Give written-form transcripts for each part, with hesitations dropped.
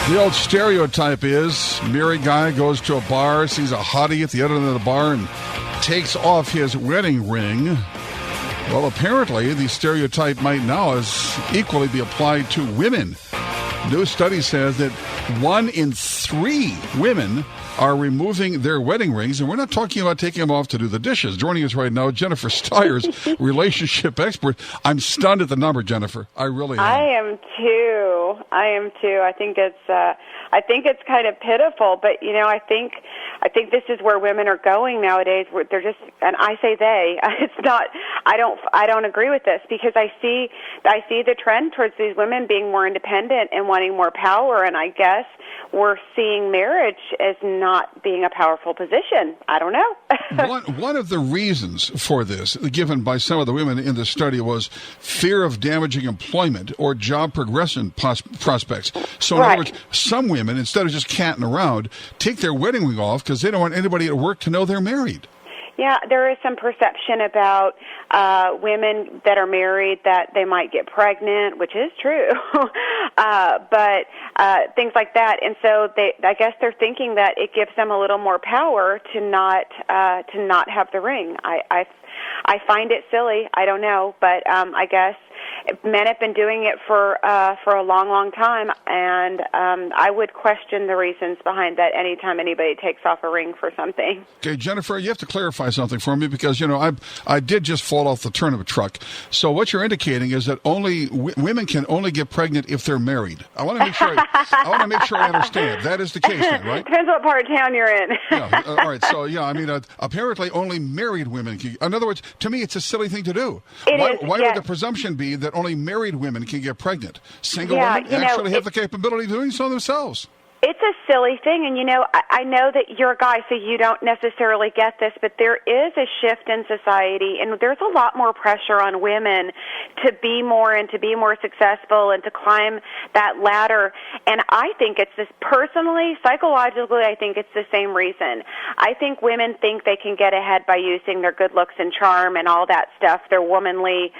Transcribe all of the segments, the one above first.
The old stereotype is married guy goes to a bar, sees a hottie at the other end of the bar, and takes off his wedding ring. Well, apparently, the stereotype might now equally be applied to women. New study says that 1 in 3 women are removing their wedding rings, and we're not talking about taking them off to do the dishes. Joining us right now, Jennifer Styers, relationship expert. I'm stunned at the number, Jennifer. I really am. I am too. I think it's kind of pitiful, but I think this is where women are going nowadays. Where they're just, and I say they. It's not. I don't agree with this because I see the trend towards these women being more independent and wanting more power, and I guess we're seeing marriage as not being a powerful position. I don't know. One of the reasons for this, given by some of the women in the study, was fear of damaging employment or job progression prospects. So, in other words, some women, instead of just catting around, take their wedding ring off because they don't want anybody at work to know they're married. Yeah, there is some perception about women that are married that they might get pregnant, which is true, but things like that. And so I guess they're thinking that it gives them a little more power to not have the ring. I find it silly. I don't know, but I guess men have been doing it for a long, long time, and I would question the reasons behind that anytime anybody takes off a ring for something. Okay, Jennifer, you have to clarify something for me because, I did just fall off the turnip truck. So what you're indicating is that only women can only get pregnant if they're married. I want to make sure I understand. That is the case then, right? Depends what part of town you're in. Yeah, all right. So, apparently only married women can. In other words, to me, it's a silly thing to do. Why would the presumption be that only married women can get pregnant? Single women actually have the capability of doing so themselves. It's a silly thing, and I know that you're a guy, so you don't necessarily get this, but there is a shift in society, and there's a lot more pressure on women to be more and to be more successful and to climb that ladder. And I think it's this personally, psychologically, I think it's the same reason. I think women think they can get ahead by using their good looks and charm and all that stuff, their womanly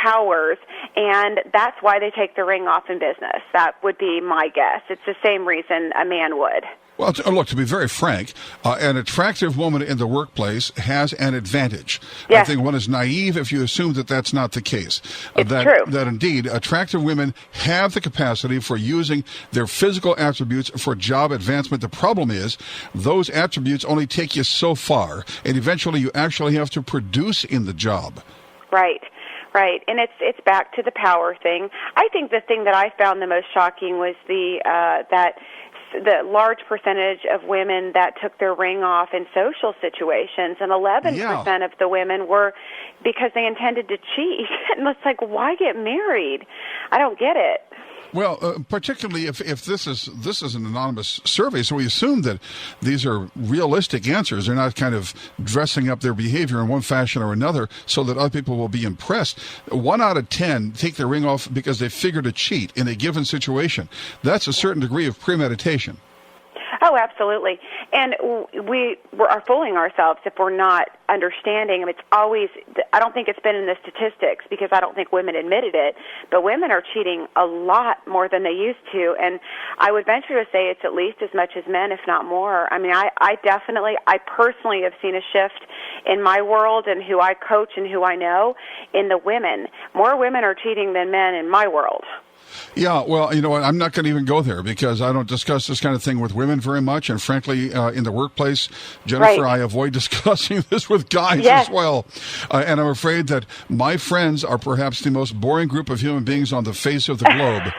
powers, and that's why they take the ring off in business. That would be my guess. It's the same reason a man would. Well, look, to be very frank, an attractive woman in the workplace has an advantage. Yes. I think one is naive if you assume that that's not the case. It's true. That indeed, attractive women have the capacity for using their physical attributes for job advancement. The problem is those attributes only take you so far, and eventually you actually have to produce in the job. Right. Right, and it's back to the power thing. I think the thing that I found the most shocking was that the large percentage of women that took their ring off in social situations, and 11% of the women were because they intended to cheat. And it's like, why get married? I don't get it. Well, particularly if this is an anonymous survey, so we assume that these are realistic answers. They're not kind of dressing up their behavior in one fashion or another so that other people will be impressed. 1 out of 10 take their ring off because they figure to cheat in a given situation. That's a certain degree of premeditation. Oh, absolutely. And we are fooling ourselves if we're not understanding. It's always, I don't think it's been in the statistics because I don't think women admitted it, but women are cheating a lot more than they used to. And I would venture to say it's at least as much as men, if not more. I mean, I personally have seen a shift in my world and who I coach and who I know in the women. More women are cheating than men in my world. Yeah, well, you know what? I'm not going to even go there because I don't discuss this kind of thing with women very much. And frankly, in the workplace, Jennifer, I avoid discussing this with guys as well. And I'm afraid that my friends are perhaps the most boring group of human beings on the face of the globe.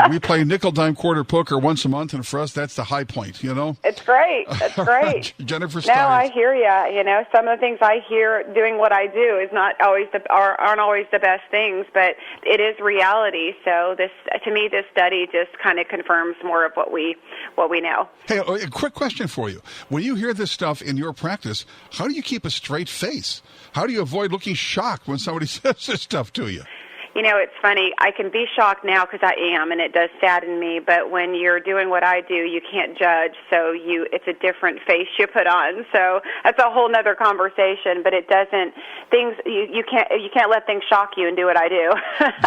We play nickel, dime, quarter poker once a month, and for us, that's the high point, It's great. That's great. Jennifer Styers. No, I hear you. Some of the things I hear doing what I do is not always aren't always the best things, but it is reality. So to me, this study just kind of confirms more of what we know. Hey, a quick question for you. When you hear this stuff in your practice, how do you keep a straight face? How do you avoid looking shocked when somebody says this stuff to you? it's funny. I can be shocked now because I am, and it does sadden me. But when you're doing what I do, you can't judge. So it's a different face you put on. So that's a whole nother conversation. But it doesn't you can't let things shock you and do what I do.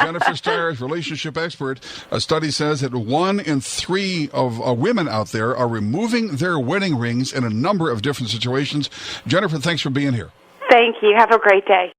Jennifer Styers, relationship expert. A study says that 1 in 3 of women out there are removing their wedding rings in a number of different situations. Jennifer, thanks for being here. Thank you. Have a great day.